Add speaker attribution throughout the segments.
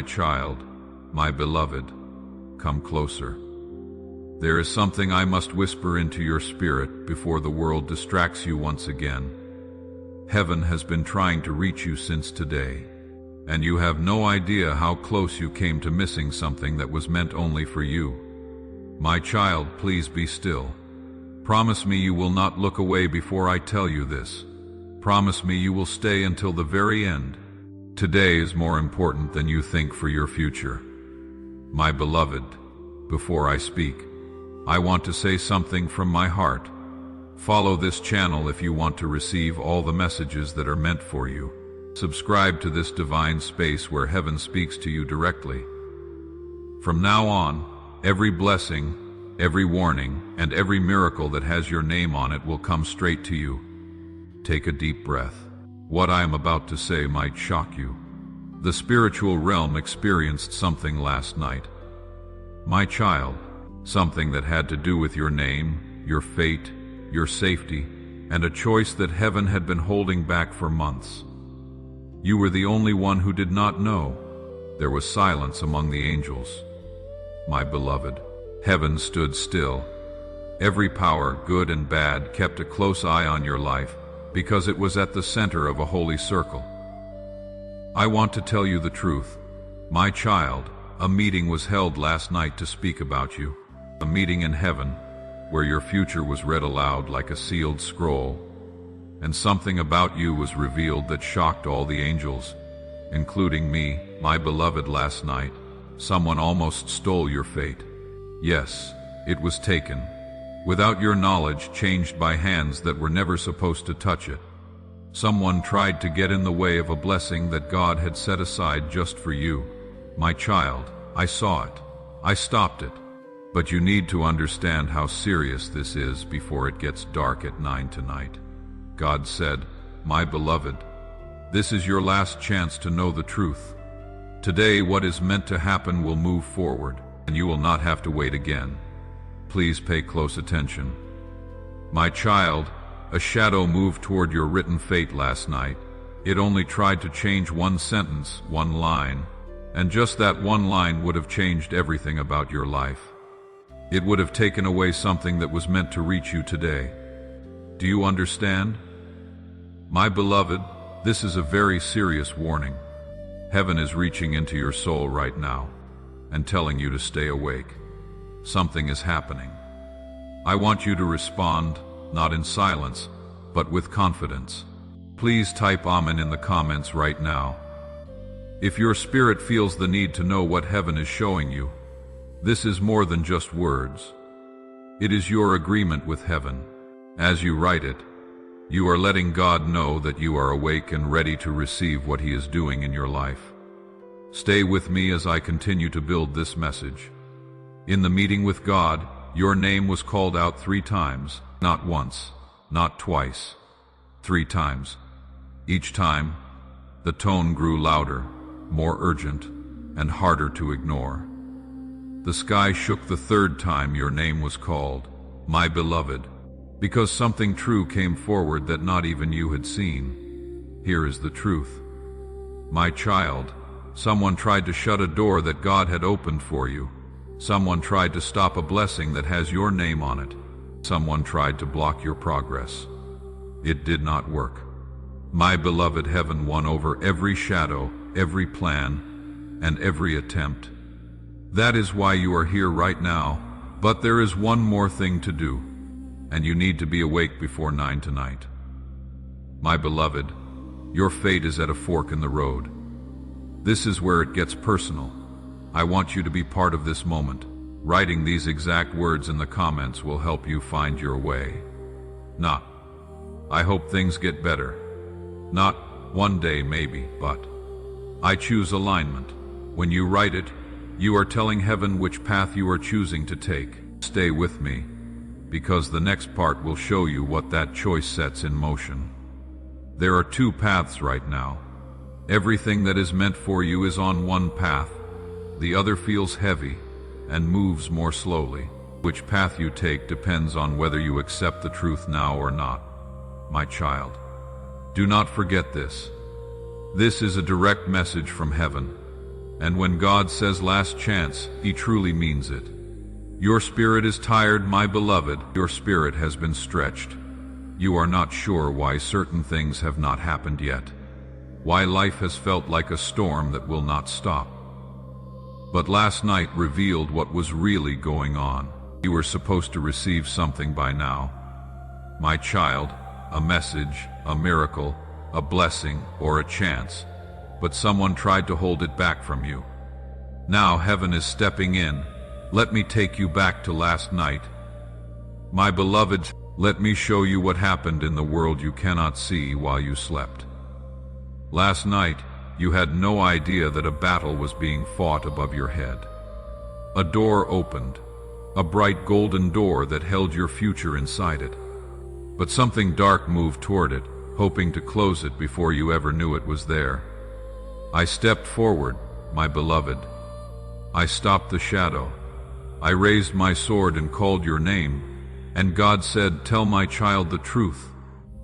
Speaker 1: My child, my beloved, come closer. There is something I must whisper into your spirit before the world distracts you once again. Heaven has been trying to reach you since today, and you have no idea how close you came to missing something that was meant only for you. My child, please be still. Promise me you will not look away before I tell you this. Promise me you will stay until the very end. Today is more important than you think for your future. My beloved, before I speak, I want to say something from my heart. Follow this channel if you want to receive all the messages that are meant for you. Subscribe to this divine space where heaven speaks to you directly. From now on, every blessing, every warning, and every miracle that has your name on it will come straight to you. Take a deep breath. What I am about to say might shock you. The spiritual realm experienced something last night. My child, something that had to do with your name, your fate, your safety, and a choice that heaven had been holding back for months. You were the only one who did not know. There was silence among the angels. My beloved, heaven stood still. Every power, good and bad, kept a close eye on your life because it was at the center of a holy circle. I want to tell you the truth. My child, a meeting was held last night to speak about you. A meeting in heaven, where your future was read aloud like a sealed scroll, and something about you was revealed that shocked all the angels, including me, my beloved. Last night, someone almost stole your fate. Yes, it was taken, without your knowledge, changed by hands that were never supposed to touch it. Someone tried to get in the way of a blessing that God had set aside just for you. My child, I saw it. I stopped it. But you need to understand how serious this is before it gets dark at 9 tonight. God said, my beloved, this is your last chance to know the truth. Today, what is meant to happen will move forward, and you will not have to wait again. Please pay close attention. My child, a shadow moved toward your written fate last night. It only tried to change one sentence, one line, and just that one line would have changed everything about your life. It would have taken away something that was meant to reach you today. Do you understand? My beloved, this is a very serious warning. Heaven is reaching into your soul right now and telling you to stay awake. Something is happening. I want you to respond, not in silence, but with confidence. Please type Amen in the comments right now. If your spirit feels the need to know what heaven is showing you, this is more than just words. It is your agreement with heaven. As you write it, you are letting God know that you are awake and ready to receive what He is doing in your life. Stay with me as I continue to build this message. In the meeting with God, your name was called out 3 times, not once, not twice, 3 times. Each time, the tone grew louder, more urgent, and harder to ignore. The sky shook the 3rd time your name was called, my beloved, because something true came forward that not even you had seen. Here is the truth. My child, someone tried to shut a door that God had opened for you. Someone tried to stop a blessing that has your name on it. Someone tried to block your progress. It did not work. My beloved, heaven won over every shadow, every plan, and every attempt. That is why you are here right now, but there is one more thing to do, and you need to be awake before 9 tonight. My beloved, your fate is at a fork in the road. This is where it gets personal. I want you to be part of this moment. Writing these exact words in the comments will help you find your way. Not, I hope things get better. Not, one day maybe, but I choose alignment. When you write it, you are telling heaven which path you are choosing to take. Stay with me, because the next part will show you what that choice sets in motion. There are 2 paths right now. Everything that is meant for you is on one path. The other feels heavy and moves more slowly. Which path you take depends on whether you accept the truth now or not. My child, do not forget this. This is a direct message from heaven. And when God says last chance, He truly means it. Your spirit is tired, my beloved. Your spirit has been stretched. You are not sure why certain things have not happened yet, why life has felt like a storm that will not stop. But last night revealed what was really going on. You were supposed to receive something by now. My child, a message, a miracle, a blessing, or a chance, but someone tried to hold it back from you. Now heaven is stepping in. Let me take you back to last night. My beloved, let me show you what happened in the world you cannot see while you slept. Last night, you had no idea that a battle was being fought above your head. A door opened, a bright golden door that held your future inside it. But something dark moved toward it, hoping to close it before you ever knew it was there. I stepped forward, my beloved. I stopped the shadow. I raised my sword and called your name, and God said, "Tell my child the truth.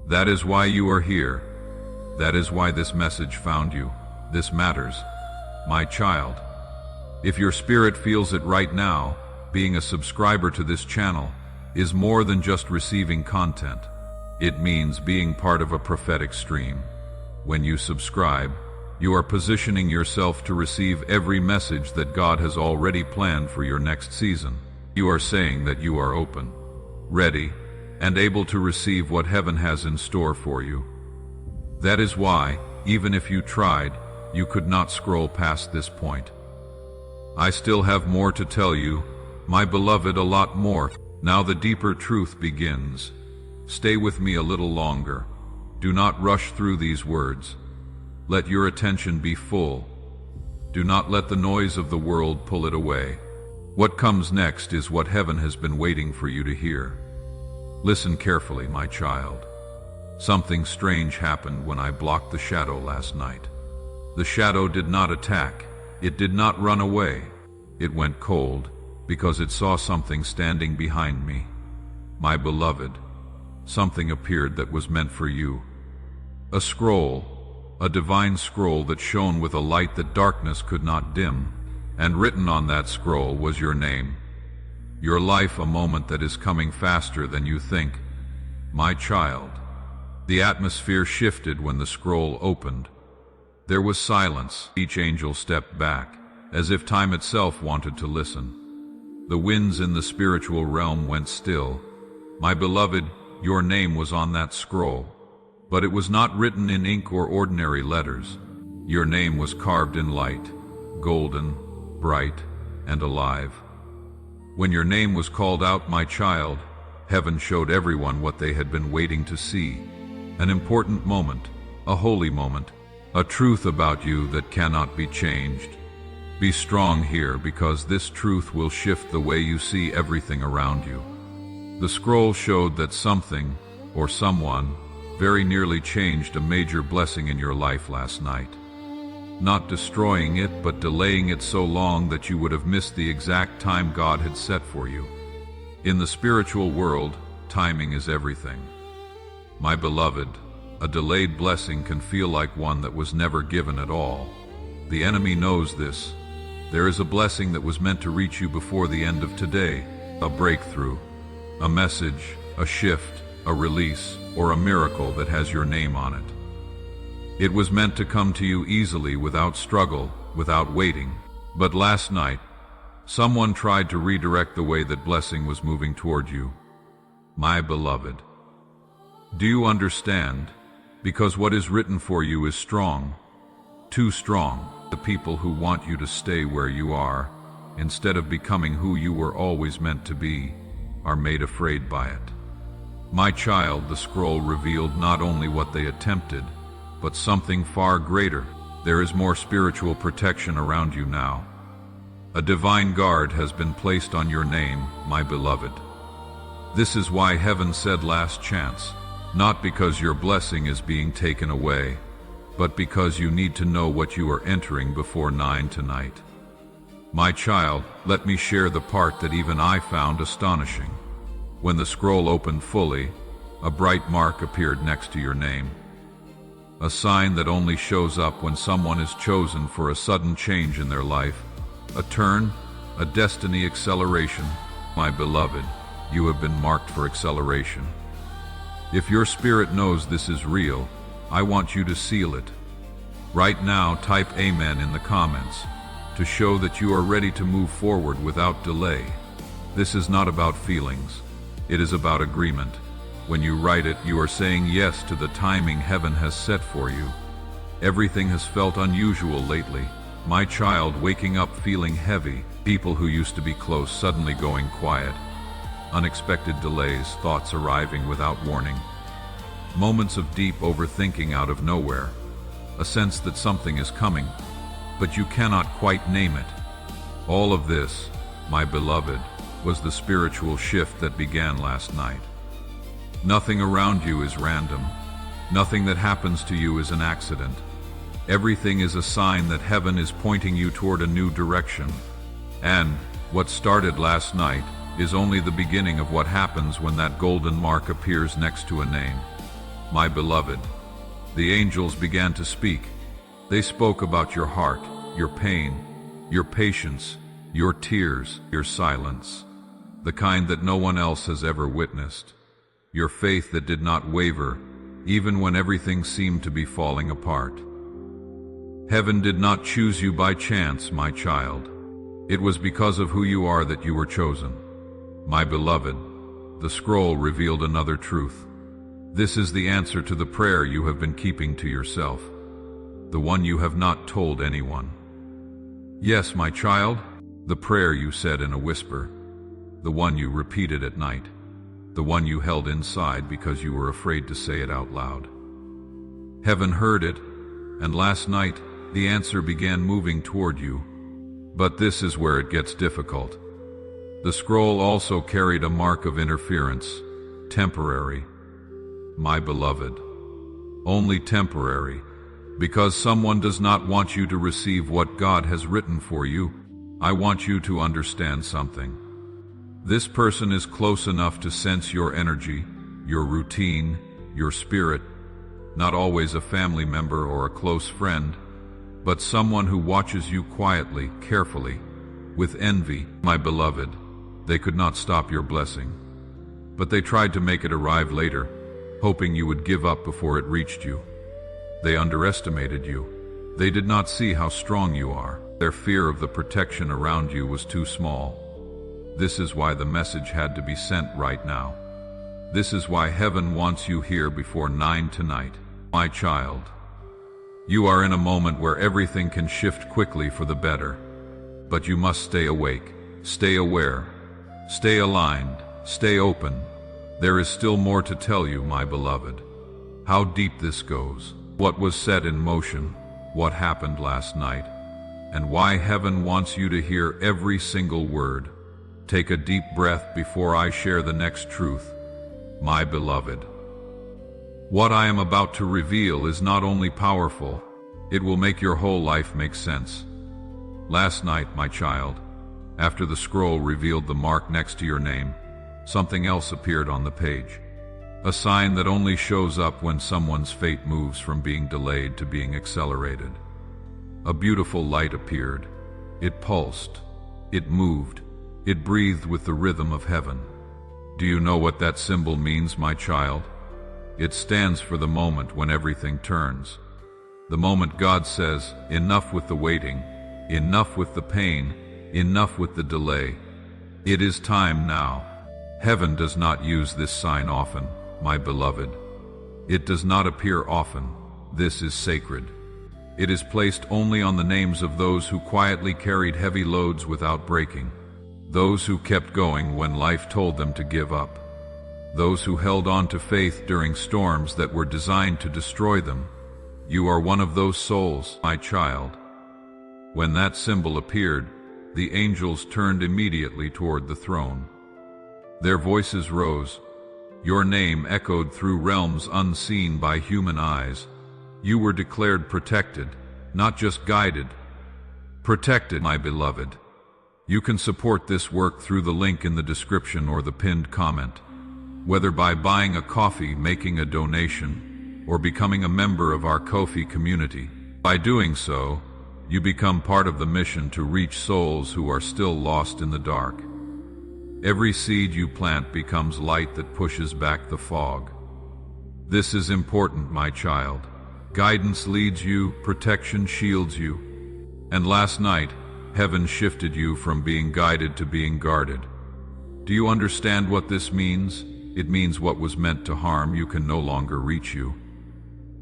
Speaker 1: That is why you are here. That is why this message found you. This matters, my child." If your spirit feels it right now, being a subscriber to this channel is more than just receiving content. It means being part of a prophetic stream. When you subscribe, you are positioning yourself to receive every message that God has already planned for your next season. You are saying that you are open, ready, and able to receive what heaven has in store for you. That is why, even if you tried, you could not scroll past this point. I still have more to tell you, my beloved, a lot more. Now the deeper truth begins. Stay with me a little longer. Do not rush through these words. Let your attention be full. Do not let the noise of the world pull it away. What comes next is what heaven has been waiting for you to hear. Listen carefully, my child. Something strange happened when I blocked the shadow last night. The shadow did not attack. It did not run away. It went cold because it saw something standing behind me. My beloved, something appeared that was meant for you. A scroll, a divine scroll that shone with a light that darkness could not dim, and written on that scroll was your name. Your life, a moment that is coming faster than you think. My child. The atmosphere shifted when the scroll opened. There was silence. Each angel stepped back, as if time itself wanted to listen. The winds in the spiritual realm went still. My beloved, your name was on that scroll, but it was not written in ink or ordinary letters. Your name was carved in light, golden, bright, and alive. When your name was called out, my child, heaven showed everyone what they had been waiting to see. An important moment, a holy moment, a truth about you that cannot be changed. Be strong here, because this truth will shift the way you see everything around you. The scroll showed that something, or someone, very nearly changed a major blessing in your life last night. Not destroying it, but delaying it so long that you would have missed the exact time God had set for you. In the spiritual world, timing is everything. My beloved, a delayed blessing can feel like one that was never given at all. The enemy knows this. There is a blessing that was meant to reach you before the end of today, a breakthrough, a message, a shift, a release, or a miracle that has your name on it. It was meant to come to you easily, without struggle, without waiting. But last night, someone tried to redirect the way that blessing was moving toward you. My beloved, do you understand? Because what is written for you is strong, too strong. The people who want you to stay where you are, instead of becoming who you were always meant to be, are made afraid by it. My child, the scroll revealed not only what they attempted, but something far greater. There is more spiritual protection around you now. A divine guard has been placed on your name, my beloved. This is why heaven said last chance, not because your blessing is being taken away, but because you need to know what you are entering before 9 tonight. My child, let me share the part that even I found astonishing. When the scroll opened fully, a bright mark appeared next to your name. a sign that only shows up when someone is chosen for a sudden change in their life, a turn, a destiny acceleration. My beloved, you have been marked for acceleration. If your spirit knows this is real, I want you to seal it. Right now, type Amen in the comments to show that you are ready to move forward without delay. This is not about feelings. It is about agreement. When you write it, you are saying yes to the timing heaven has set for you. Everything has felt unusual lately. My child, waking up feeling heavy, people who used to be close suddenly going quiet, unexpected delays, thoughts arriving without warning, moments of deep overthinking out of nowhere, a sense that something is coming, but you cannot quite name it. All of this, my beloved, was the spiritual shift that began last night. Nothing around you is random. Nothing that happens to you is an accident. Everything is a sign that heaven is pointing you toward a new direction. And what started last night is only the beginning of what happens when that golden mark appears next to a name. My beloved, the angels began to speak. They spoke about your heart, your pain, your patience, your tears, your silence, the kind that no one else has ever witnessed, your faith that did not waver, even when everything seemed to be falling apart. Heaven did not choose you by chance, my child. It was because of who you are that you were chosen. My beloved, the scroll revealed another truth. This is the answer to the prayer you have been keeping to yourself, the one you have not told anyone. Yes, my child, the prayer you said in a whisper, the one you repeated at night, the one you held inside because you were afraid to say it out loud. Heaven heard it, and last night the answer began moving toward you. But this is where it gets difficult. The scroll also carried a mark of interference, temporary. My beloved, only temporary, because someone does not want you to receive what God has written for you. I want you to understand something. This person is close enough to sense your energy, your routine, your spirit, not always a family member or a close friend, but someone who watches you quietly, carefully, with envy. My beloved, they could not stop your blessing, but they tried to make it arrive later, hoping you would give up before it reached you. They underestimated you. They did not see how strong you are. Their fear of the protection around you was too small. This is why the message had to be sent right now. This is why heaven wants you here before 9 tonight. My child, you are in a moment where everything can shift quickly for the better. But you must stay awake, stay aware, stay aligned, stay open. There is still more to tell you, my beloved. How deep this goes, what was set in motion, what happened last night, and why heaven wants you to hear every single word. Take a deep breath before I share the next truth, my beloved. What I am about to reveal is not only powerful, it will make your whole life make sense. Last night, my child, after the scroll revealed the mark next to your name, something else appeared on the page. A sign that only shows up when someone's fate moves from being delayed to being accelerated. A beautiful light appeared. It pulsed. It moved. It breathed with the rhythm of heaven. Do you know what that symbol means, my child? It stands for the moment when everything turns. The moment God says, enough with the waiting, enough with the pain, enough with the delay. It is time now. Heaven does not use this sign often, my beloved. It does not appear often. This is sacred. It is placed only on the names of those who quietly carried heavy loads without breaking. Those who kept going when life told them to give up. Those who held on to faith during storms that were designed to destroy them. You are one of those souls, my child. When that symbol appeared, the angels turned immediately toward the throne. Their voices rose. Your name echoed through realms unseen by human eyes. You were declared protected, not just guided. Protected, my beloved. You can support this work through the link in the description or the pinned comment. Whether by buying a coffee, making a donation, or becoming a member of our Ko-fi community. By doing so, you become part of the mission to reach souls who are still lost in the dark. Every seed you plant becomes light that pushes back the fog. This is important, my child. Guidance leads you, protection shields you. And last night, heaven shifted you from being guided to being guarded. Do you understand what this means? It means what was meant to harm you can no longer reach you.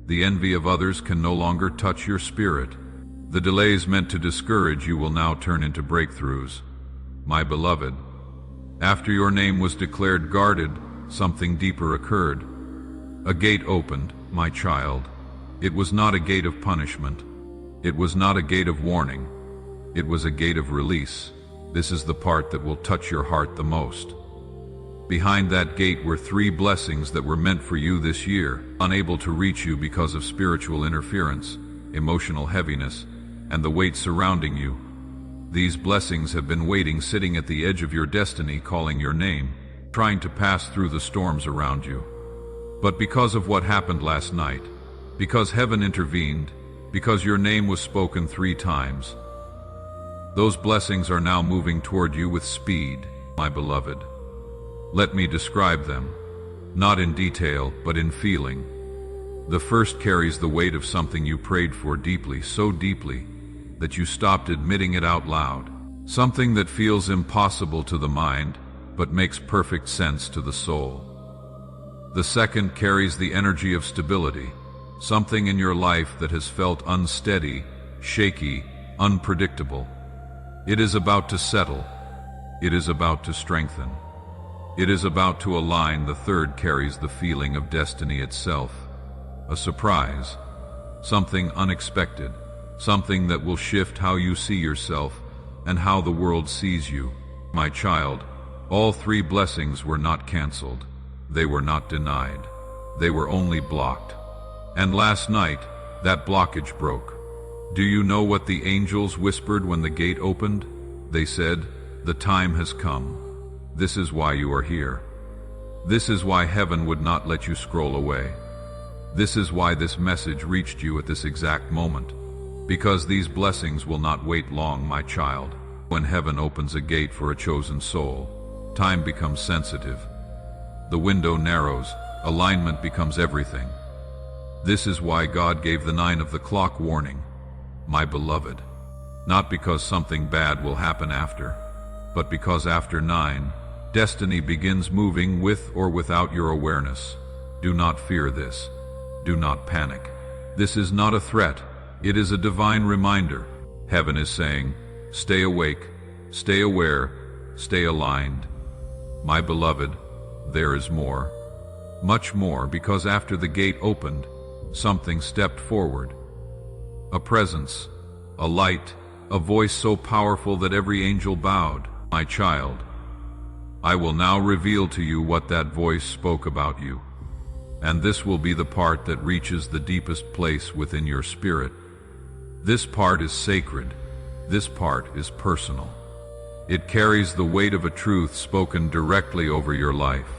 Speaker 1: The envy of others can no longer touch your spirit. The delays meant to discourage you will now turn into breakthroughs. My beloved, after your name was declared guarded, something deeper occurred. A gate opened, my child. It was not a gate of punishment. It was not a gate of warning. It was a gate of release. This is the part that will touch your heart the most. Behind that gate were 3 blessings that were meant for you this year, unable to reach you because of spiritual interference, emotional heaviness, and the weight surrounding you. These blessings have been waiting, sitting at the edge of your destiny, calling your name, trying to pass through the storms around you. But because of what happened last night, because heaven intervened, because your name was spoken 3 times, those blessings are now moving toward you with speed, my beloved. Let me describe them, not in detail, but in feeling. The first carries the weight of something you prayed for deeply, so deeply that you stopped admitting it out loud. Something that feels impossible to the mind, but makes perfect sense to the soul. The second carries the energy of stability, something in your life that has felt unsteady, shaky, unpredictable. It is about to settle. It is about to strengthen. It is about to align. The third carries the feeling of destiny itself. A surprise, something unexpected, something that will shift how you see yourself and how the world sees you. My child, all 3 blessings were not canceled. They were not denied. They were only blocked. And last night, that blockage broke. Do you know what the angels whispered when the gate opened? They said, "The time has come. This is why you are here. This is why heaven would not let you scroll away. This is why this message reached you at this exact moment. Because these blessings will not wait long, my child. When heaven opens a gate for a chosen soul, time becomes sensitive. The window narrows, alignment becomes everything. This is why God gave the 9 of the clock warning, my beloved. Not because something bad will happen after, but because after 9, destiny begins moving with or without your awareness. Do not fear this. Do not panic. This is not a threat. It is a divine reminder. Heaven is saying, stay awake, stay aware, stay aligned. My beloved, there is more. Much more, because after the gate opened, something stepped forward. A presence, a light, a voice so powerful that every angel bowed. My child, I will now reveal to you what that voice spoke about you. And this will be the part that reaches the deepest place within your spirit. This part is sacred. This part is personal. It carries the weight of a truth spoken directly over your life.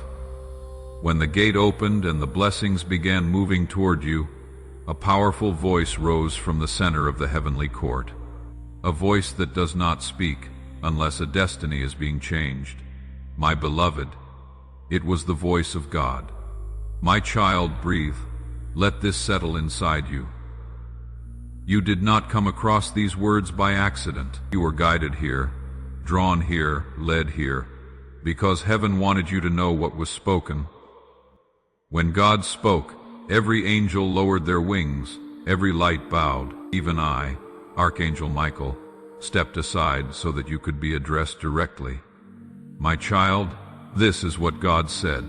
Speaker 1: When the gate opened and the blessings began moving toward you, a powerful voice rose from the center of the heavenly court. A voice that does not speak unless a destiny is being changed. My beloved, it was the voice of God. My child, breathe. Let this settle inside you. You did not come across these words by accident. You were guided here, drawn here, led here, because heaven wanted you to know what was spoken. When God spoke, every angel lowered their wings, every light bowed. Even I, Archangel Michael, stepped aside so that you could be addressed directly. My child, this is what God said.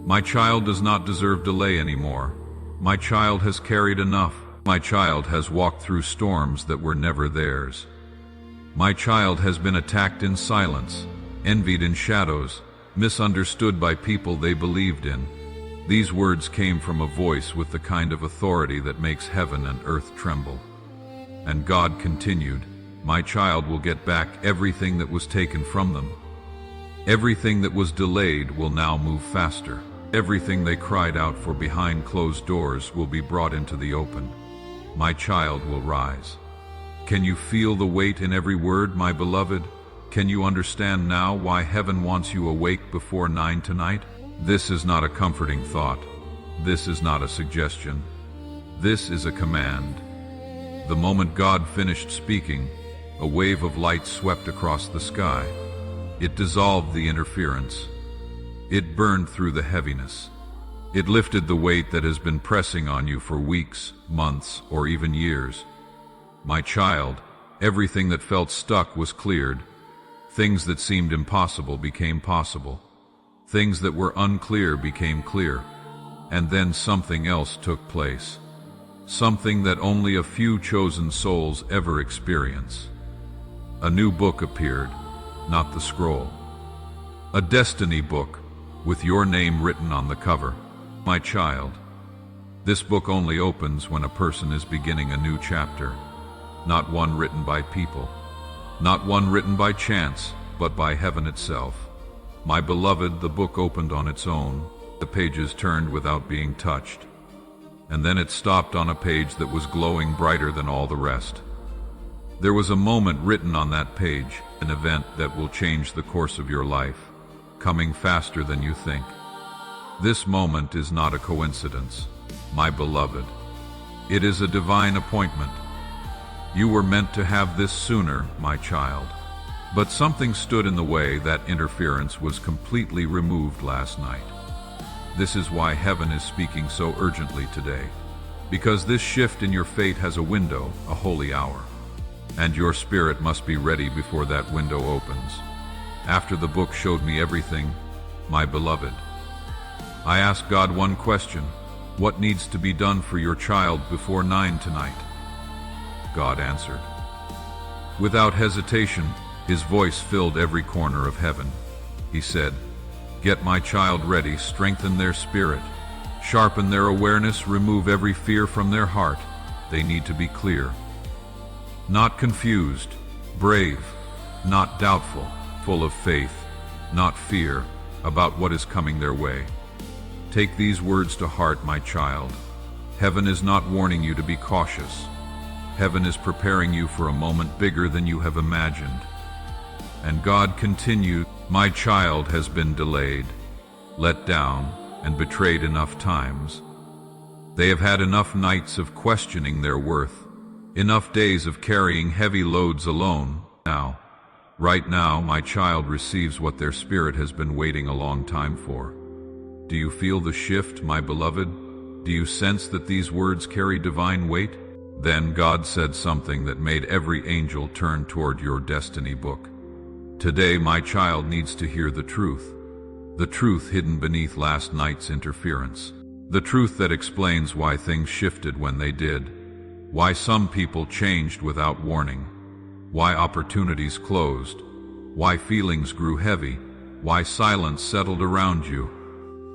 Speaker 1: My child does not deserve delay anymore. My child has carried enough. My child has walked through storms that were never theirs. My child has been attacked in silence, envied in shadows, misunderstood by people they believed in. These words came from a voice with the kind of authority that makes heaven and earth tremble. And God continued, my child will get back everything that was taken from them. Everything that was delayed will now move faster. Everything they cried out for behind closed doors will be brought into the open. My child will rise. Can you feel the weight in every word, my beloved? Can you understand now why heaven wants you awake before 9 tonight? This is not a comforting thought. This is not a suggestion. This is a command. The moment God finished speaking, a wave of light swept across the sky. It dissolved the interference. It burned through the heaviness. It lifted the weight that has been pressing on you for weeks, months, or even years. My child, everything that felt stuck was cleared. Things that seemed impossible became possible. Things that were unclear became clear. And then something else took place. Something that only a few chosen souls ever experience. A new book appeared, not the scroll. A destiny book, with your name written on the cover. My child, this book only opens when a person is beginning a new chapter. Not one written by people. Not one written by chance, but by heaven itself. My beloved, the book opened on its own. The pages turned without being touched. And then it stopped on a page that was glowing brighter than all the rest. There was a moment written on that page, an event that will change the course of your life, coming faster than you think. This moment is not a coincidence, my beloved. It is a divine appointment. You were meant to have this sooner, my child. But something stood in the way. That interference was completely removed last night. This is why heaven is speaking so urgently today. Because this shift in your fate has a window, a holy hour. And your spirit must be ready before that window opens. After the book showed me everything, my beloved, I asked God one question: what needs to be done for your child before 9 tonight? God answered. Without hesitation, his voice filled every corner of heaven. He said, "Get my child ready, strengthen their spirit, sharpen their awareness, remove every fear from their heart. They need to be clear. Not confused, brave, not doubtful, full of faith, not fear, about what is coming their way. Take these words to heart, my child. Heaven is not warning you to be cautious. Heaven is preparing you for a moment bigger than you have imagined." And God continued, "My child has been delayed, let down, and betrayed enough times. They have had enough nights of questioning their worth, enough days of carrying heavy loads alone. Now, right now, my child receives what their spirit has been waiting a long time for. Do you feel the shift, my beloved? Do you sense that these words carry divine weight?" Then God said something that made every angel turn toward your destiny book. Today, my child needs to hear the truth hidden beneath last night's interference, the truth that explains why things shifted when they did, why some people changed without warning, why opportunities closed, why feelings grew heavy, why silence settled around you.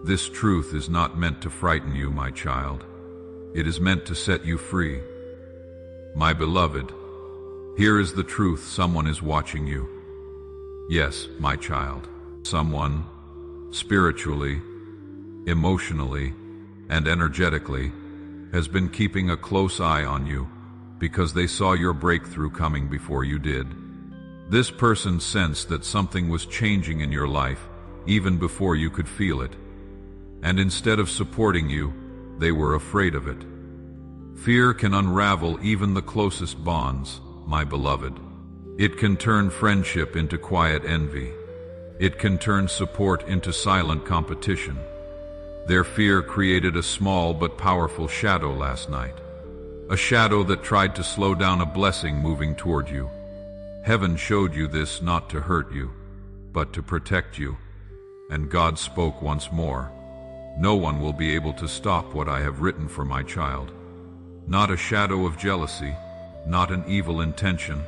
Speaker 1: This truth is not meant to frighten you, my child. It is meant to set you free. My beloved, here is the truth: someone is watching you. Yes, my child. Someone, spiritually, emotionally, and energetically, has been keeping a close eye on you because they saw your breakthrough coming before you did. This person sensed that something was changing in your life even before you could feel it. And instead of supporting you, they were afraid of it. Fear can unravel even the closest bonds, my beloved. It can turn friendship into quiet envy. It can turn support into silent competition. Their fear created a small but powerful shadow last night. A shadow that tried to slow down a blessing moving toward you. Heaven showed you this not to hurt you, but to protect you. And God spoke once more. No one will be able to stop what I have written for my child. Not a shadow of jealousy, not an evil intention.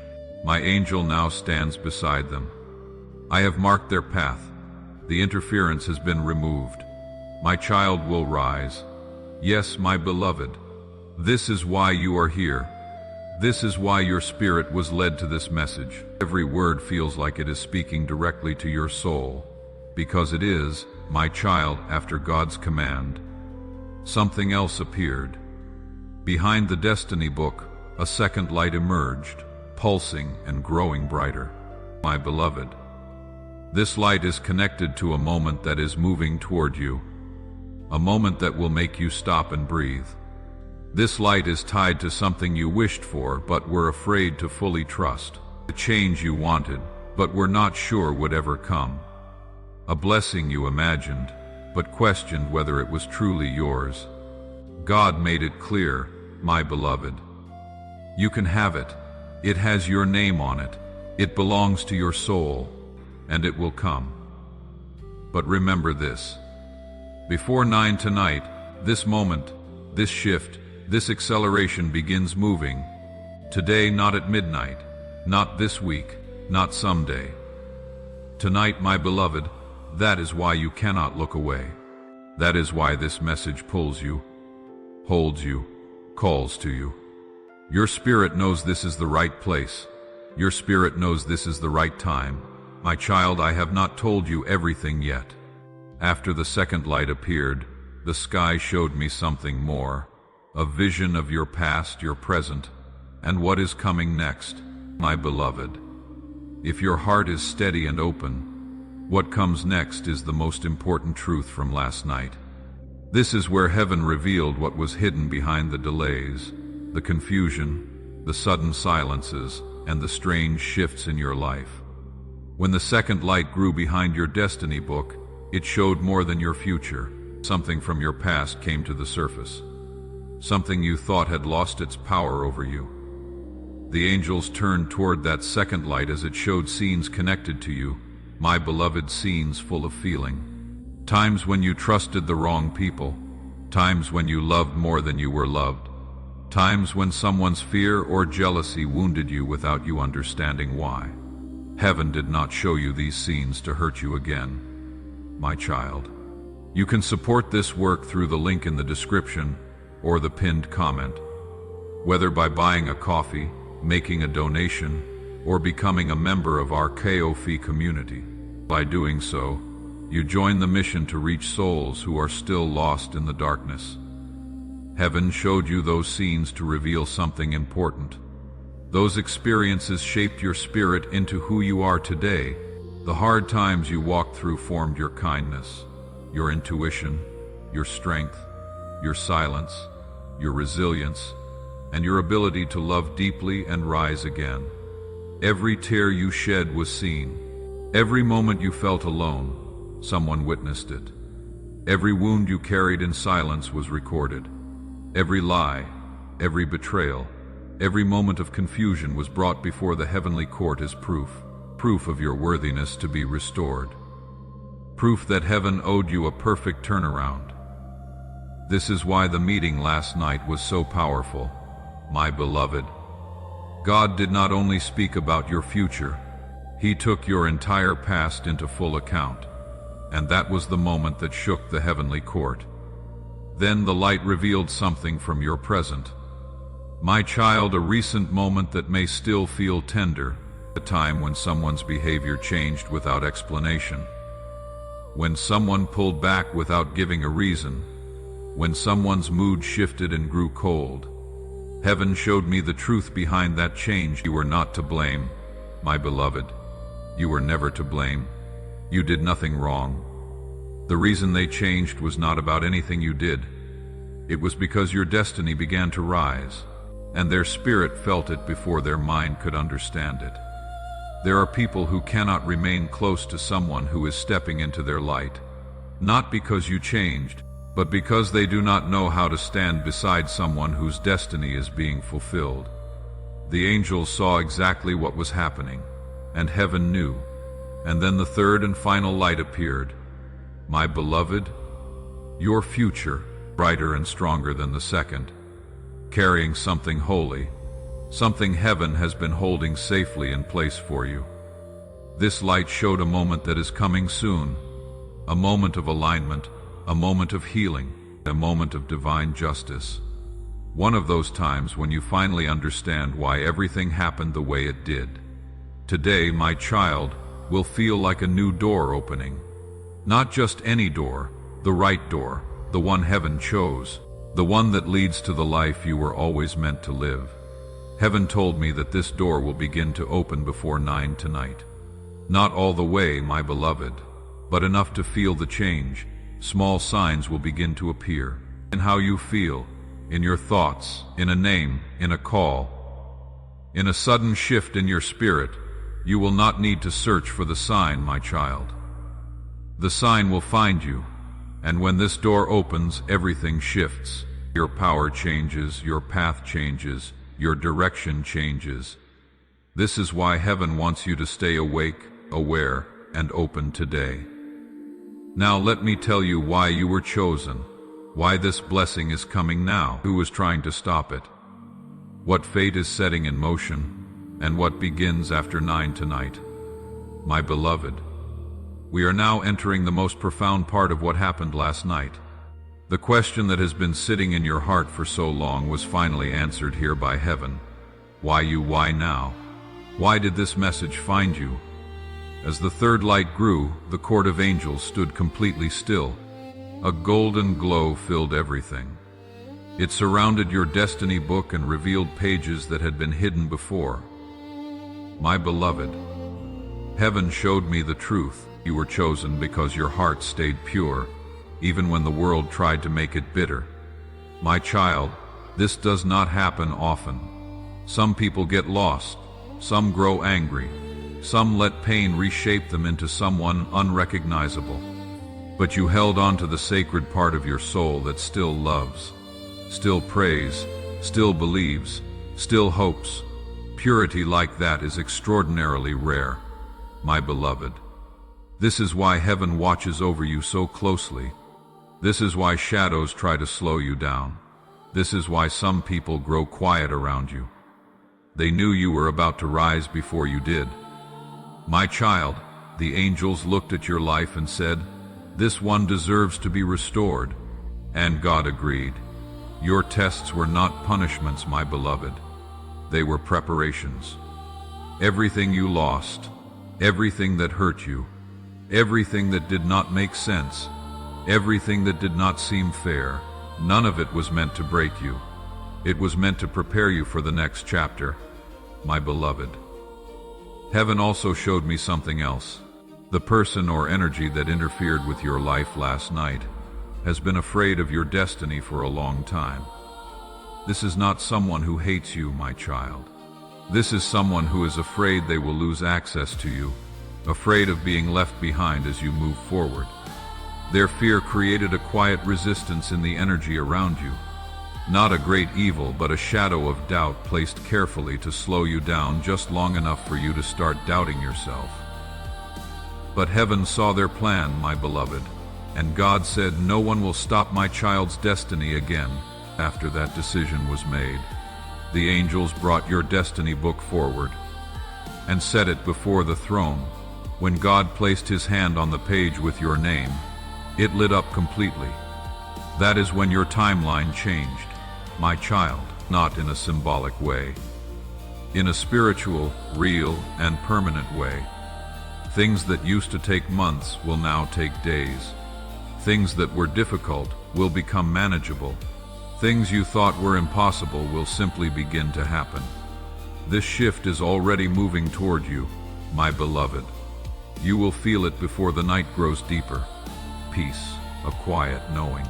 Speaker 1: My angel now stands beside them. I have marked their path. The interference has been removed. My child will rise. Yes, my beloved. This is why you are here. This is why your spirit was led to this message. Every word feels like it is speaking directly to your soul, because it is, my child, after God's command, something else appeared. Behind the destiny book, a second light emerged, pulsing and growing brighter. My beloved, this light is connected to a moment that is moving toward you, a moment that will make you stop and breathe. This light is tied to something you wished for but were afraid to fully trust, the change you wanted but were not sure would ever come, a blessing you imagined but questioned whether it was truly yours. God made it clear, my beloved. You can have it. It has your name on it. It belongs to your soul, and it will come. But remember this. Before 9 tonight, this moment, this shift, this acceleration begins moving. Today, not at midnight, not this week, not someday. Tonight, my beloved, that is why you cannot look away. That is why this message pulls you, holds you, calls to you. Your spirit knows this is the right place. Your spirit knows this is the right time. My child, I have not told you everything yet. After the second light appeared, the sky showed me something more, a vision of your past, your present, and what is coming next, my beloved. If your heart is steady and open, what comes next is the most important truth from last night. This is where heaven revealed what was hidden behind the delays, the confusion, the sudden silences, and the strange shifts in your life. When the second light grew behind your destiny book, it showed more than your future. Something from your past came to the surface. Something you thought had lost its power over you. The angels turned toward that second light as it showed scenes connected to you, my beloved, scenes full of feeling. Times when you trusted the wrong people, times when you loved more than you were loved, times when someone's fear or jealousy wounded you without you understanding why. Heaven did not show you these scenes to hurt you again, my child. You can support this work through the link in the description or the pinned comment. Whether by buying a coffee, making a donation, or becoming a member of our KOFI community. By doing so, you join the mission to reach souls who are still lost in the darkness. Heaven showed you those scenes to reveal something important. Those experiences shaped your spirit into who you are today. The hard times you walked through formed your kindness, your intuition, your strength, your silence, your resilience, and your ability to love deeply and rise again. Every tear you shed was seen. Every moment you felt alone, someone witnessed it. Every wound you carried in silence was recorded. Every lie, every betrayal, every moment of confusion was brought before the heavenly court as proof of your worthiness to be restored. Proof that heaven owed you a perfect turnaround. This is why the meeting last night was so powerful, my beloved. God did not only speak about your future, He took your entire past into full account, and that was the moment that shook the heavenly court. Then the light revealed something from your present. My child, a recent moment that may still feel tender, a time when someone's behavior changed without explanation, when someone pulled back without giving a reason, when someone's mood shifted and grew cold. Heaven showed me the truth behind that change. You were not to blame, my beloved. You were never to blame. You did nothing wrong. The reason they changed was not about anything you did. It was because your destiny began to rise, and their spirit felt it before their mind could understand it. There are people who cannot remain close to someone who is stepping into their light, not because you changed, but because they do not know how to stand beside someone whose destiny is being fulfilled. The angels saw exactly what was happening, and heaven knew. And then the third and final light appeared. My beloved, your future, brighter and stronger than the second, carrying something holy, something heaven has been holding safely in place for you. This light showed a moment that is coming soon, a moment of alignment, a moment of healing, a moment of divine justice. One of those times when you finally understand why everything happened the way it did. Today, my child, will feel like a new door opening. Not just any door, the right door, the one heaven chose, the one that leads to the life you were always meant to live. Heaven told me that this door will begin to open before 9 tonight. Not all the way, my beloved, but enough to feel the change. Small signs will begin to appear. In how you feel, in your thoughts, in a name, in a call, in a sudden shift in your spirit. You will not need to search for the sign, my child. The sign will find you, and when this door opens, everything shifts. Your power changes, your path changes, your direction changes. This is why heaven wants you to stay awake, aware, and open today. Now let me tell you why you were chosen, why this blessing is coming now, who is trying to stop it, what fate is setting in motion, and what begins after 9 tonight. My beloved, we are now entering the most profound part of what happened last night. The question that has been sitting in your heart for so long was finally answered here by heaven. Why you? Why now? Why did this message find you? As the third light grew, the court of angels stood completely still. A golden glow filled everything. It surrounded your destiny book and revealed pages that had been hidden before. My beloved, heaven showed me the truth. You were chosen because your heart stayed pure, even when the world tried to make it bitter. My child, this does not happen often. Some people get lost, some grow angry, some let pain reshape them into someone unrecognizable. But you held on to the sacred part of your soul that still loves, still prays, still believes, still hopes. Purity like that is extraordinarily rare, my beloved. This is why heaven watches over you so closely. This is why shadows try to slow you down. This is why some people grow quiet around you. They knew you were about to rise before you did. My child, the angels looked at your life and said, "This one deserves to be restored." And God agreed. Your tests were not punishments, my beloved. They were preparations. Everything you lost, everything that hurt you, everything that did not make sense, everything that did not seem fair, none of it was meant to break you. It was meant to prepare you for the next chapter, my beloved. Heaven also showed me something else. The person or energy that interfered with your life last night has been afraid of your destiny for a long time. This is not someone who hates you, my child. This is someone who is afraid they will lose access to you, afraid of being left behind as you move forward. Their fear created a quiet resistance in the energy around you. Not a great evil, but a shadow of doubt placed carefully to slow you down just long enough for you to start doubting yourself. But heaven saw their plan, my beloved, and God said, "No one will stop my child's destiny again." After that decision was made, the angels brought your destiny book forward and set it before the throne. When God placed his hand on the page with your name, it lit up completely. That is when your timeline changed, my child, not in a symbolic way, in a spiritual, real, and permanent way. Things that used to take months will now take days. Things that were difficult will become manageable. Things you thought were impossible will simply begin to happen. This shift is already moving toward you, my beloved. You will feel it before the night grows deeper. Peace, a quiet knowing,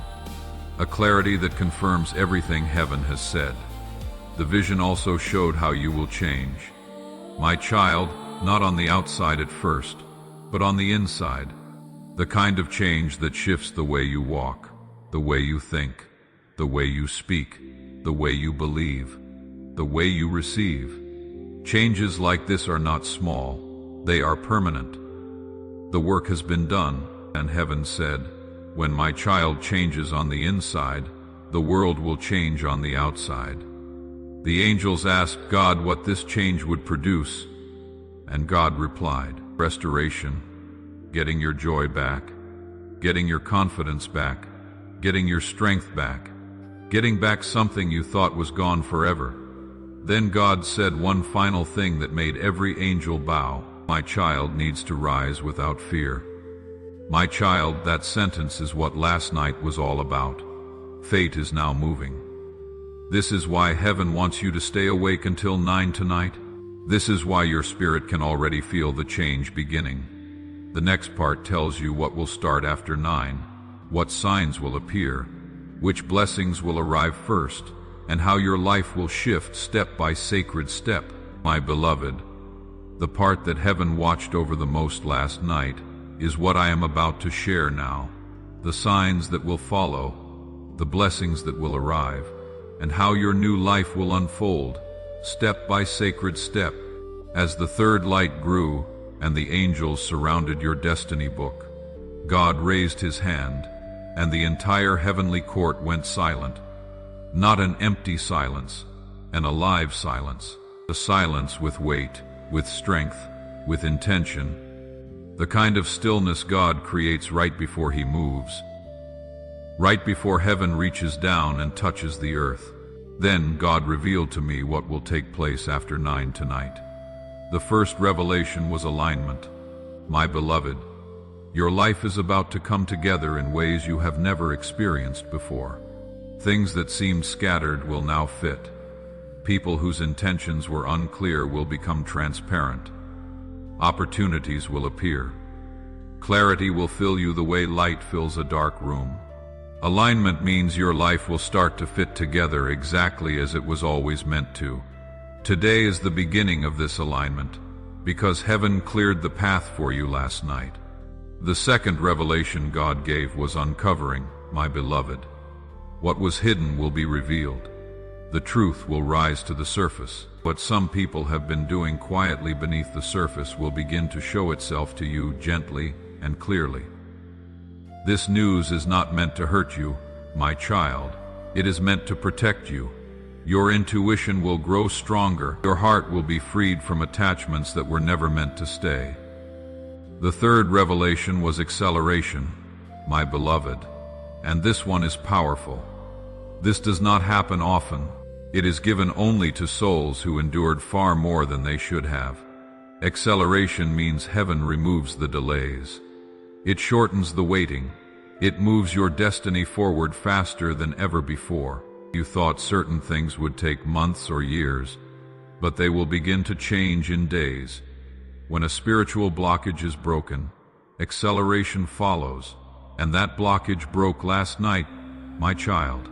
Speaker 1: a clarity that confirms everything heaven has said. The vision also showed how you will change. My child, not on the outside at first, but on the inside. The kind of change that shifts the way you walk, the way you think, the way you speak, the way you believe, the way you receive. Changes like this are not small, they are permanent. The work has been done, and heaven said, "When my child changes on the inside, the world will change on the outside." The angels asked God what this change would produce, and God replied, "Restoration, getting your joy back, getting your confidence back, getting your strength back, getting back something you thought was gone forever." Then God said one final thing that made every angel bow. My child needs to rise without fear. My child, that sentence is what last night was all about. Fate is now moving. This is why heaven wants you to stay awake until 9 tonight. This is why your spirit can already feel the change beginning. The next part tells you what will start after 9, what signs will appear, which blessings will arrive first, and how your life will shift step by sacred step. My beloved, the part that heaven watched over the most last night is what I am about to share now. The signs that will follow, the blessings that will arrive, and how your new life will unfold, step by sacred step. As the third light grew and the angels surrounded your destiny book, God raised his hand, and the entire heavenly court went silent. Not an empty silence, an alive silence, a silence with weight, with strength, with intention, the kind of stillness God creates right before he moves, right before heaven reaches down and touches the earth. Then God revealed to me what will take place after 9 tonight. The first revelation was alignment. My beloved, your life is about to come together in ways you have never experienced before. Things that seemed scattered will now fit. People whose intentions were unclear will become transparent. Opportunities will appear. Clarity will fill you the way light fills a dark room. Alignment means your life will start to fit together exactly as it was always meant to. Today is the beginning of this alignment, because heaven cleared the path for you last night. The second revelation God gave was uncovering, my beloved. What was hidden will be revealed. The truth will rise to the surface. What some people have been doing quietly beneath the surface will begin to show itself to you gently and clearly. This news is not meant to hurt you, my child. It is meant to protect you. Your intuition will grow stronger. Your heart will be freed from attachments that were never meant to stay. The third revelation was acceleration, my beloved, and this one is powerful. This does not happen often. It is given only to souls who endured far more than they should have. Acceleration means heaven removes the delays. It shortens the waiting. It moves your destiny forward faster than ever before. You thought certain things would take months or years, but they will begin to change in days. When a spiritual blockage is broken, acceleration follows, and that blockage broke last night, my child.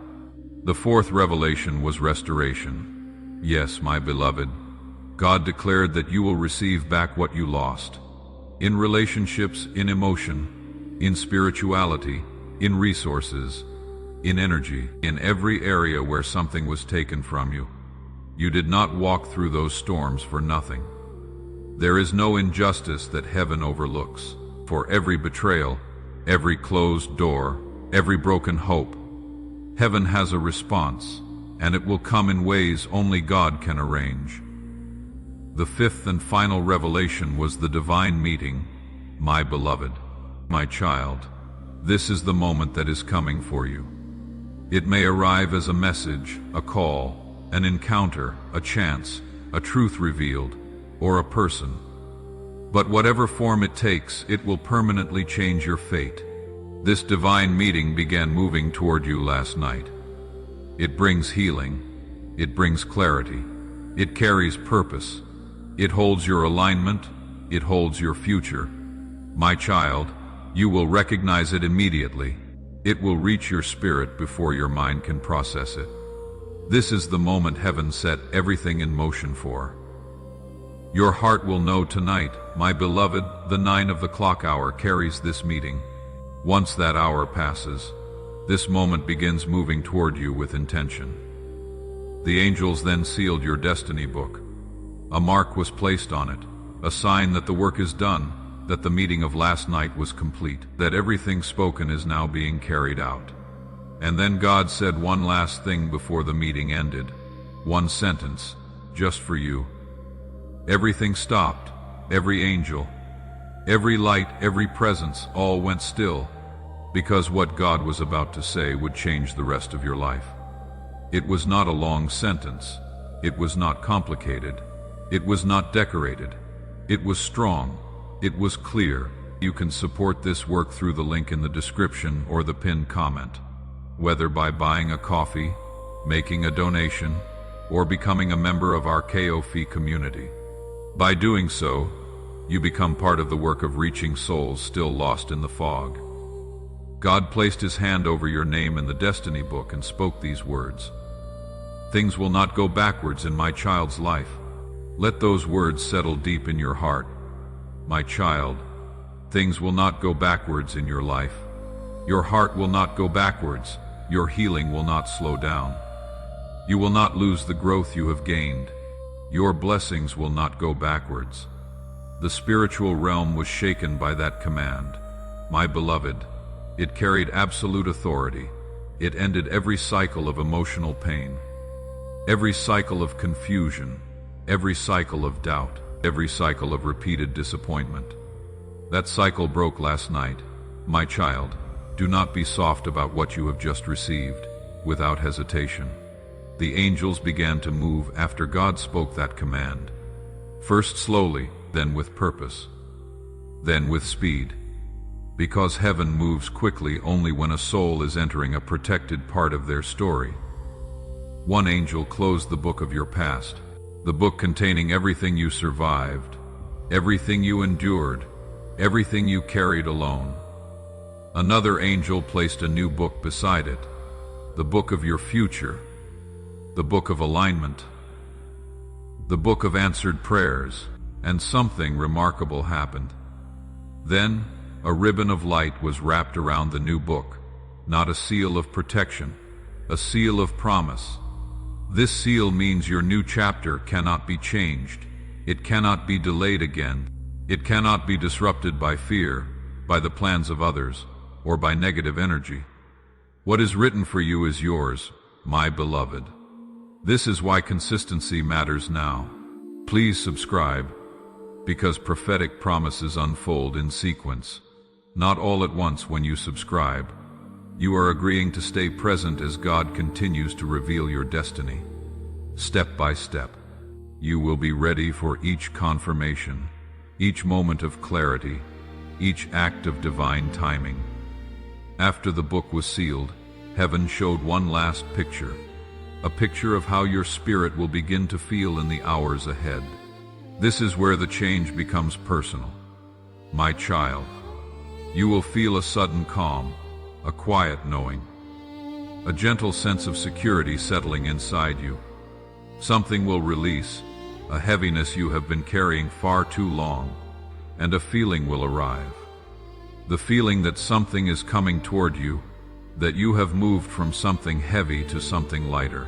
Speaker 1: The fourth revelation was restoration. Yes, my beloved, God declared that you will receive back what you lost. In relationships, in emotion, in spirituality, in resources, in energy, in every area where something was taken from you. You did not walk through those storms for nothing. There is no injustice that heaven overlooks. For every betrayal, every closed door, every broken hope, heaven has a response, and it will come in ways only God can arrange. The fifth and final revelation was the divine meeting. My beloved, my child, this is the moment that is coming for you. It may arrive as a message, a call, an encounter, a chance, a truth revealed, or a person. But whatever form it takes, it will permanently change your fate. This divine meeting began moving toward you last night. It brings healing. It brings clarity. It carries purpose. It holds your alignment. It holds your future. My child, you will recognize it immediately. It will reach your spirit before your mind can process it. This is the moment heaven set everything in motion for. Your heart will know tonight, my beloved, the 9 of the clock hour carries this meeting. Once that hour passes, this moment begins moving toward you with intention. The angels then sealed your destiny book. A mark was placed on it, a sign that the work is done, that the meeting of last night was complete, that everything spoken is now being carried out. And then God said one last thing before the meeting ended. One sentence, just for you. Everything stopped, every angel, every light, every presence, all went still, because what God was about to say would change the rest of your life. It was not a long sentence. It was not complicated. It was not decorated. It was strong. It was clear. You can support this work through the link in the description or the pinned comment, whether by buying a coffee, making a donation, or becoming a member of our KOF community. By doing so, you become part of the work of reaching souls still lost in the fog. God placed his hand over your name in the destiny book and spoke these words. Things will not go backwards in my child's life. Let those words settle deep in your heart. My child, things will not go backwards in your life. Your heart will not go backwards. Your healing will not slow down. You will not lose the growth you have gained. Your blessings will not go backwards. The spiritual realm was shaken by that command. My beloved, it carried absolute authority. It ended every cycle of emotional pain, every cycle of confusion, every cycle of doubt, every cycle of repeated disappointment. That cycle broke last night. My child, do not be soft about what you have just received, without hesitation. The angels began to move after God spoke that command. First slowly, then with purpose, then with speed. Because heaven moves quickly only when a soul is entering a protected part of their story. One angel closed the book of your past, the book containing everything you survived, everything you endured, everything you carried alone. Another angel placed a new book beside it, the book of your future, the book of alignment, the book of answered prayers, and something remarkable happened. Then, a ribbon of light was wrapped around the new book, not a seal of protection, a seal of promise. This seal means your new chapter cannot be changed. It cannot be delayed again. It cannot be disrupted by fear, by the plans of others, or by negative energy. What is written for you is yours, my beloved. This is why consistency matters now. Please subscribe, because prophetic promises unfold in sequence. Not all at once when you subscribe. You are agreeing to stay present as God continues to reveal your destiny. Step by step, you will be ready for each confirmation, each moment of clarity, each act of divine timing. After the book was sealed, heaven showed one last picture, a picture of how your spirit will begin to feel in the hours ahead. This is where the change becomes personal. My child, you will feel a sudden calm, a quiet knowing, a gentle sense of security settling inside you. Something will release, a heaviness you have been carrying far too long, and a feeling will arrive. The feeling that something is coming toward you, that you have moved from something heavy to something lighter.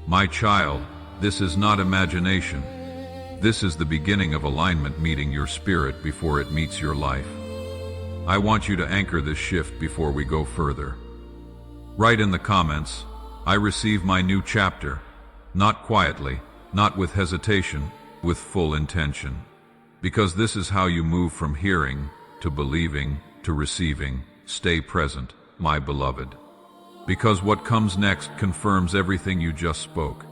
Speaker 1: My child, this is not imagination. This is the beginning of alignment meeting your spirit before it meets your life. I want you to anchor this shift before we go further. Write in the comments, I receive my new chapter, not quietly, not with hesitation, with full intention. Because this is how you move from hearing to believing to receiving. Stay present, my beloved. Because what comes next confirms everything you just spoke.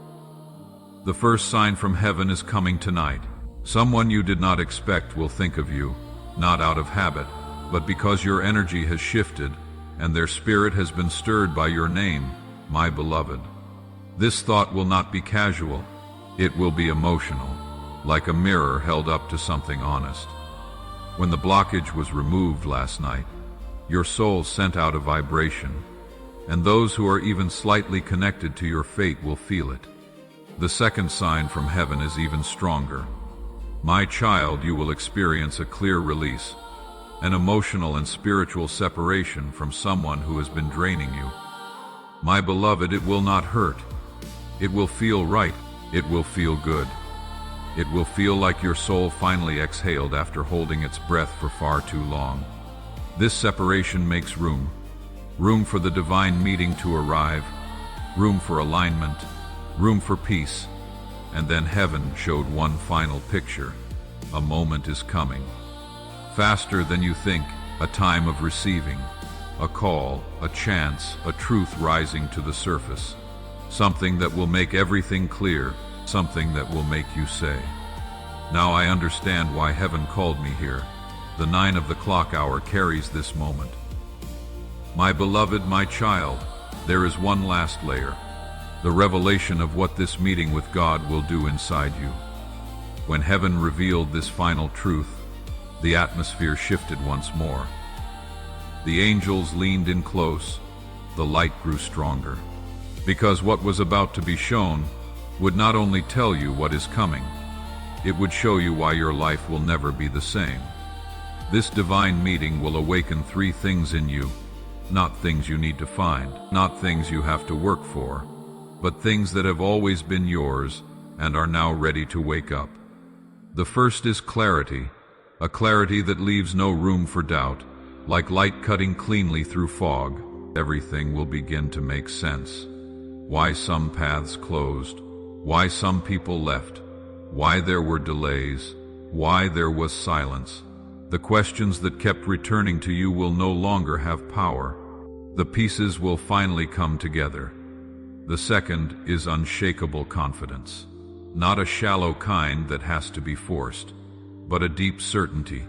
Speaker 1: The first sign from heaven is coming tonight. Someone you did not expect will think of you, not out of habit, but because your energy has shifted and their spirit has been stirred by your name, my beloved. This thought will not be casual. It will be emotional, like a mirror held up to something honest. When the blockage was removed last night, your soul sent out a vibration, and those who are even slightly connected to your fate will feel it. The second sign from heaven is even stronger. My child, you will experience a clear release, an emotional and spiritual separation from someone who has been draining you. My beloved, it will not hurt. It will feel right. It will feel good. It will feel like your soul finally exhaled after holding its breath for far too long. This separation makes room for the divine meeting to arrive, room for alignment, room for peace. And then heaven showed one final picture. A moment is coming. Faster than you think, a time of receiving, a call, a chance, a truth rising to the surface. Something that will make everything clear, something that will make you say, now I understand why heaven called me here. The 9 of the clock hour carries this moment. My beloved, my child, there is one last layer, the revelation of what this meeting with God will do inside you. When heaven revealed this final truth, the atmosphere shifted once more. The angels leaned in close, the light grew stronger, because what was about to be shown would not only tell you what is coming, it would show you why your life will never be the same. This divine meeting will awaken 3 things in you, not things you need to find, not things you have to work for, but things that have always been yours and are now ready to wake up. The first is clarity, a clarity that leaves no room for doubt. Like light cutting cleanly through fog, everything will begin to make sense. Why some paths closed, why some people left, why there were delays, why there was silence. The questions that kept returning to you will no longer have power. The pieces will finally come together. The second is unshakable confidence. Not a shallow kind that has to be forced, but a deep certainty.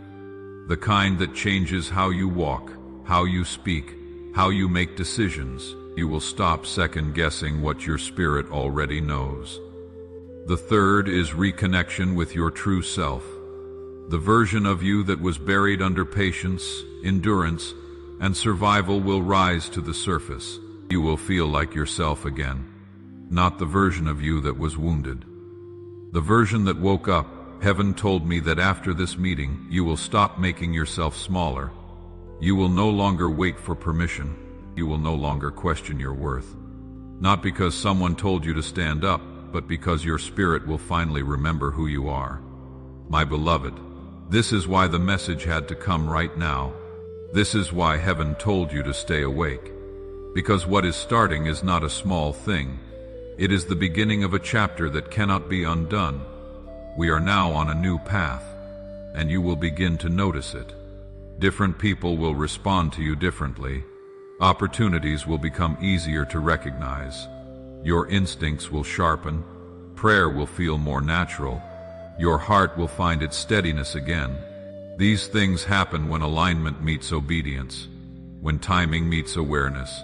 Speaker 1: The kind that changes how you walk, how you speak, how you make decisions. You will stop second-guessing what your spirit already knows. The third is reconnection with your true self. The version of you that was buried under patience, endurance, and survival will rise to the surface. You will feel like yourself again, not the version of you that was wounded. The version that woke up. Heaven told me that after this meeting, you will stop making yourself smaller. You will no longer wait for permission. You will no longer question your worth. Not because someone told you to stand up, but because your spirit will finally remember who you are. My beloved, this is why the message had to come right now. This is why heaven told you to stay awake. Because what is starting is not a small thing. It is the beginning of a chapter that cannot be undone. We are now on a new path, and you will begin to notice it. Different people will respond to you differently. Opportunities will become easier to recognize. Your instincts will sharpen. Prayer will feel more natural. Your heart will find its steadiness again. These things happen when alignment meets obedience, when timing meets awareness,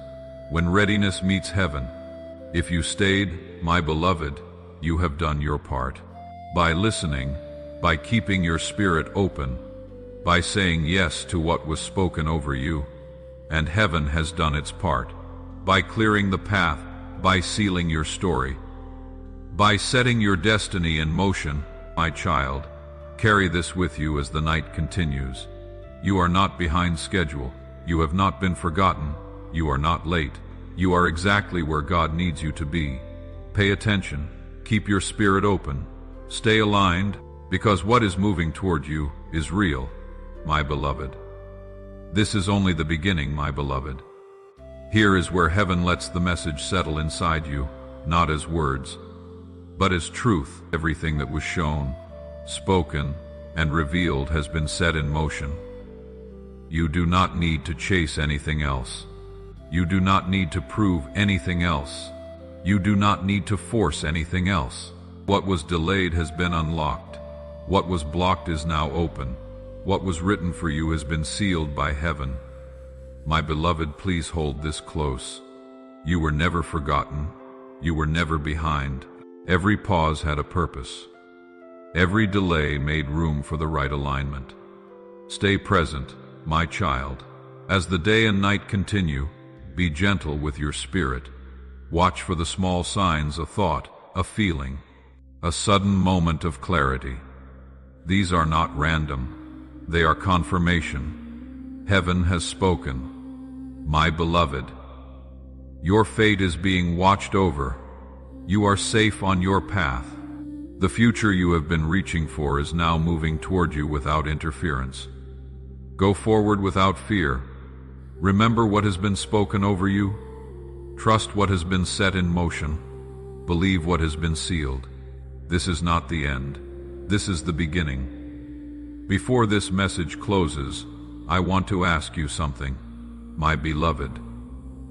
Speaker 1: when readiness meets heaven. If you stayed, my beloved, you have done your part. By listening, by keeping your spirit open, by saying yes to what was spoken over you, and heaven has done its part. By clearing the path, by sealing your story, by setting your destiny in motion, my child, carry this with you as the night continues. You are not behind schedule. You have not been forgotten. You are not late. You are exactly where God needs you to be. Pay attention. Keep your spirit open. Stay aligned, because what is moving toward you is real, my beloved. This is only the beginning, my beloved. Here is where heaven lets the message settle inside you, not as words, but as truth. Everything that was shown, spoken, and revealed has been set in motion. You do not need to chase anything else. You do not need to prove anything else. You do not need to force anything else. What was delayed has been unlocked. What was blocked is now open. What was written for you has been sealed by heaven. My beloved, please hold this close. You were never forgotten. You were never behind. Every pause had a purpose. Every delay made room for the right alignment. Stay present, my child. As the day and night continue, be gentle with your spirit. Watch for the small signs, a thought, a feeling, a sudden moment of clarity. These are not random. They are confirmation. Heaven has spoken. My beloved, your fate is being watched over. You are safe on your path. The future you have been reaching for is now moving toward you without interference. Go forward without fear. Remember what has been spoken over you. Trust what has been set in motion. Believe what has been sealed. This is not the end. This is the beginning. Before this message closes, I want to ask you something. My beloved,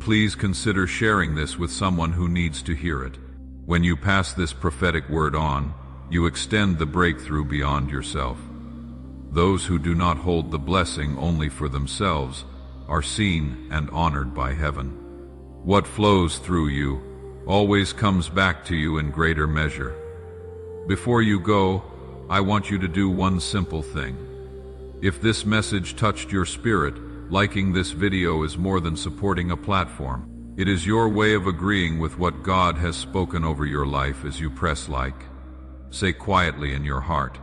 Speaker 1: please consider sharing this with someone who needs to hear it. When you pass this prophetic word on, you extend the breakthrough beyond yourself. Those who do not hold the blessing only for themselves are seen and honored by heaven. What flows through you always comes back to you in greater measure. Before you go, I want you to do one simple thing. If this message touched your spirit, liking this video is more than supporting a platform. It is your way of agreeing with what God has spoken over your life as you press like. Say quietly in your heart,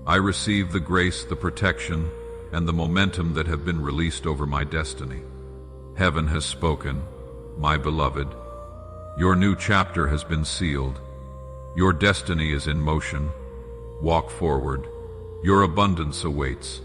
Speaker 1: I receive the grace, the protection, and the momentum that have been released over my destiny. Heaven has spoken, my beloved. Your new chapter has been sealed. Your destiny is in motion. Walk forward. Your abundance awaits.